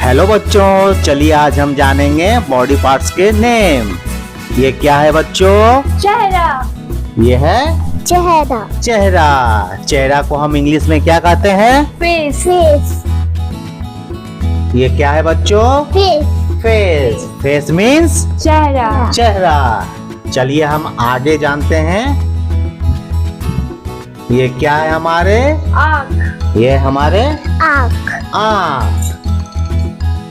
Hello बच्चों, चलिए आज हम जानेंगे बॉडी पार्ट्स के नेम। ये क्या है बच्चों? चेहरा। ये है चेहरा। चेहरा। चेहरा को हम इंग्लिश में क्या कहते हैं? फेस। फेस। ये क्या है बच्चों? फेस। फेस। फेस मीन्स चेहरा। चेहरा। चलिए हम आगे जानते हैं। ये क्या है हमारे? आँख। ये हमारे आँख। आँख।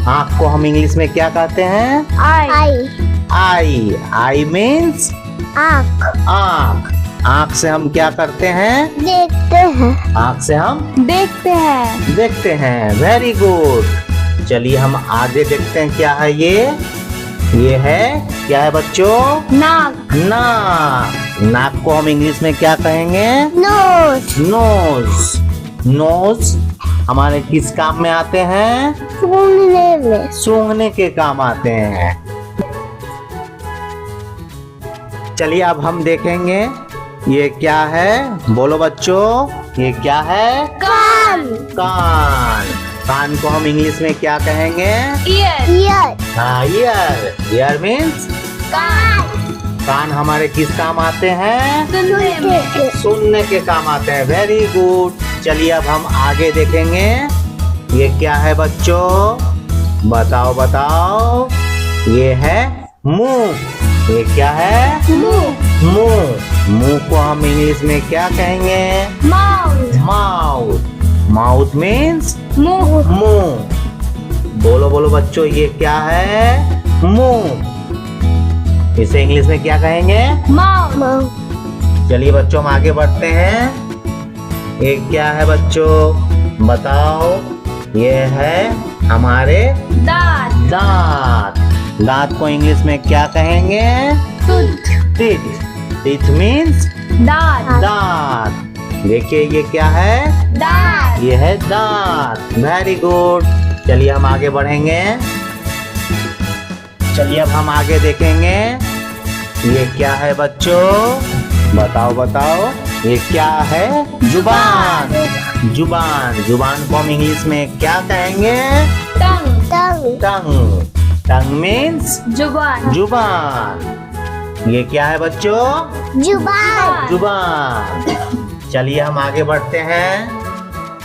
आँख को हम इंग्लिश में क्या कहते हैं? आई। आई। आई मीन्स आँख। आँख। आँख से हम क्या करते हैं? देखते हैं। आँख से हम देखते हैं। देखते हैं। Very good. चलिए हम आगे देखते हैं क्या है ये। ये है क्या है बच्चों? नाक। नाक। नाक को हम इंग्लिश में क्या कहेंगे? नोज। नोज। नोज हमारे किस काम में आते हैं? सूंघने में। सूंघने के काम आते हैं। चलिए अब हम देखेंगे ये क्या है। बोलो बच्चों, ये क्या है? कान। कान। कान को हम इंग्लिश में क्या कहेंगे? ईयर। ईयर। हाँ, ईयर। ईयर मीन्स कान। कान हमारे किस काम आते हैं? सुनने में। सुनने के काम आते हैं। Very good. चलिए अब हम आगे देखेंगे। ये क्या है बच्चों? बताओ बताओ। ये है मुंह। ये क्या है? मुंह। मुंह। मुंह को हम इंग्लिश में क्या कहेंगे? माउथ। माउथ। माउथ मीन्स मुंह। मुंह। बोलो बोलो बच्चों, ये क्या है? मुंह। इसे इंग्लिश में क्या कहेंगे? माउथ। चलिए बच्चों हम आगे बढ़ते हैं। ये क्या है बच्चों? बताओ। ये है हमारे दांत। दांत। दांत को इंग्लिश में क्या कहेंगे? टूथ। टीथ। टीथ मीन्स दांत। दांत। देखिए ये क्या है? दांत। ये है दांत। Very good. चलिए हम आगे बढ़ेंगे। चलिए अब हम आगे देखेंगे। ये क्या है बच्चों? बताओ बताओ। ये क्या है? जुबान। जुबान। जुबान को हम इंग्लिश में क्या कहेंगे? टंग। टंग। टंग। टंग मीन्स जुबान। जुबान। ये क्या है बच्चों? जुबान। जुबान। चलिए हम आगे बढ़ते हैं।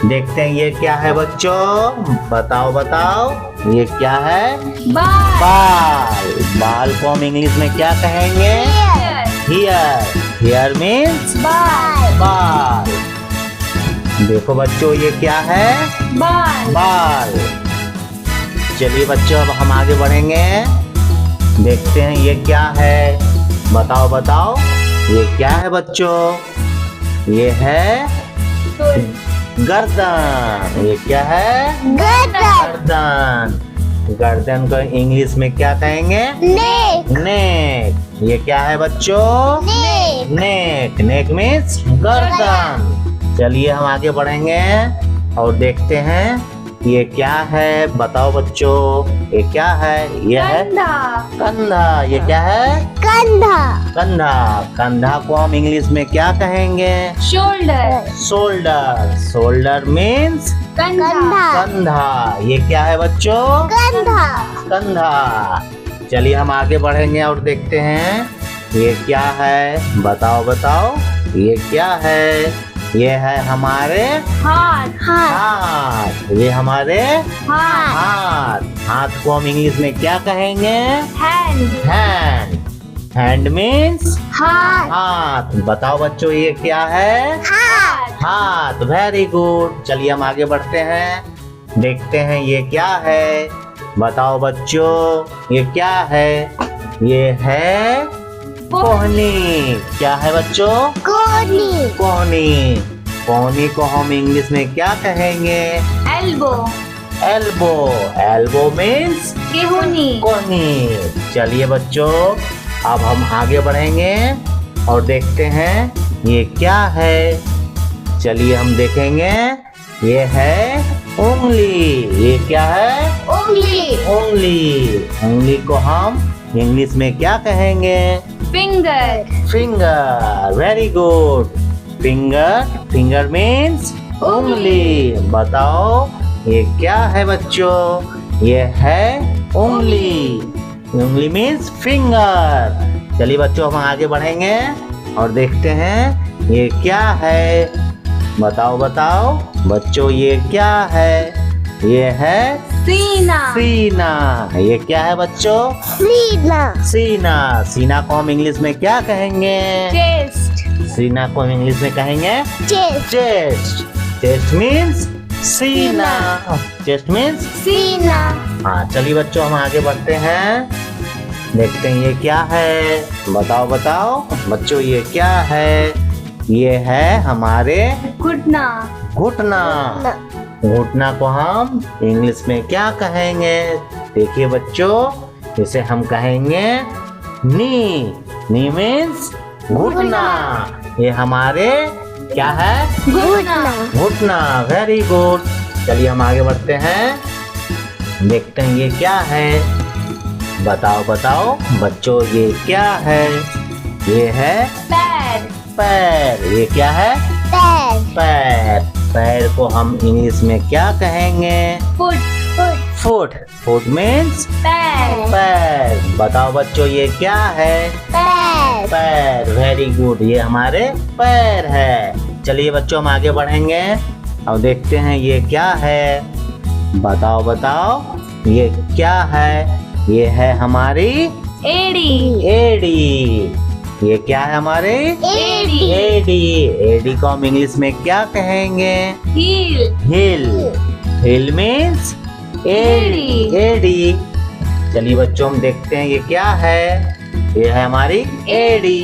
देखते हैं ये क्या है बच्चों? बताओ बताओ। ये क्या है? बाल। बाल। बाल को हम इंग्लिश में क्या कहेंगे? हेयर। हेयर मीन्स बाल। बाल। देखो बच्चों ये क्या है? बाल। बाल। चलिए बच्चों अब हम आगे बढ़ेंगे। देखते हैं ये क्या है। बताओ बताओ। ये क्या है बच्चों? ये है गर्दन। ये क्या है? गर्दन। गर्दन। गर्दन को इंग्लिश में क्या कहेंगे? नेक। नेक। ये क्या है बच्चों? नेक। नेक। नेक मीन्स गर्दन। चलिए हम आगे बढ़ेंगे और देखते हैं ये क्या है। बताओ बच्चों, ये क्या है? ये है कंधा। कंधा। ये क्या है? कंधा। कंधा। कंधा को हम इंग्लिश में क्या कहेंगे? शोल्डर। शोल्डर। शोल्डर मीन्स कंधा। कंधा। ये क्या है बच्चों? कंधा। कंधा। चलिए हम आगे बढ़ेंगे और देखते हैं ये क्या है। बताओ बताओ। ये क्या है? ये है हमारे हाथ। हाथ। हाथ। ये हमारे हाथ। हाथ। हाथ को हम इंग्लिश में क्या कहेंगे? हैंड। हैंड। हैंड मीन्स हाथ। हाथ। बताओ बच्चों ये क्या है? हाथ। हाथ। Very good. चलिए हम आगे बढ़ते हैं। देखते हैं ये क्या है। बताओ बच्चों ये क्या है? ये है कोहनी। क्या है बच्चों? कोहनी। कोहनी। कोहनी को हम इंग्लिश में क्या कहेंगे? एल्बो। एल्बो। एल्बो मीन्स गेहूनी। कोहनी। चलिए बच्चों अब हम आगे बढ़ेंगे और देखते हैं ये क्या है। चलिए हम देखेंगे। ये है उंगली। ये क्या है? उंगली। उंगली। उंगली को हम इंग्लिश में क्या कहेंगे? Finger. Finger. Very good. Finger. Finger means उंगली। बताओ ये क्या है बच्चों? ये है उंगली। उंगली मीन्स फिंगर। चलिए बच्चों हम आगे बढ़ेंगे और देखते हैं ये क्या है। बताओ बताओ बच्चों ये क्या है। ये है सीना। सीना। ये क्या है बच्चों? सीना। सीना। सीना को हम इंग्लिश में क्या कहेंगे? चेस्ट। सीना को हम इंग्लिश में कहेंगे चेस्ट। चेस्ट। चेस्ट मीन्स सीना। चेस्ट मीन्स सीना। हाँ चलिए बच्चों हम आगे बढ़ते हैं। देखते हैं ये क्या है। बताओ बताओ बच्चों ये क्या है। ये है हमारे घुटना। घुटना। घुटना को हम इंग्लिश में क्या कहेंगे? देखिए बच्चों इसे हम कहेंगे नी। नी मीन्स घुटना। ये हमारे क्या है? घुटना। घुटना। Very good. चलिए हम आगे बढ़ते हैं। देखते हैं ये क्या है। बताओ बताओ बच्चों ये क्या है। ये है पैर। पैर। ये क्या है? पैर। पैर। पैर को हम इंग्लिश में क्या कहेंगे? Foot. Foot. Foot. Foot means पैर। पैर। बताओ बच्चों ये क्या है? पैर। पैर। Very good. ये हमारे पैर है। चलिए बच्चों हम आगे बढ़ेंगे और देखते हैं ये क्या है। बताओ बताओ ये क्या है। ये है हमारी एड़ी। एड़ी। ये क्या है हमारे? एड़ी। एडी। एडी को हम इंग्लिश में क्या कहेंगे? हील। हिल। हिल मीन्स एड़ी। एडी। चलिए बच्चों हम देखते हैं ये क्या है। ये है हमारी एडी।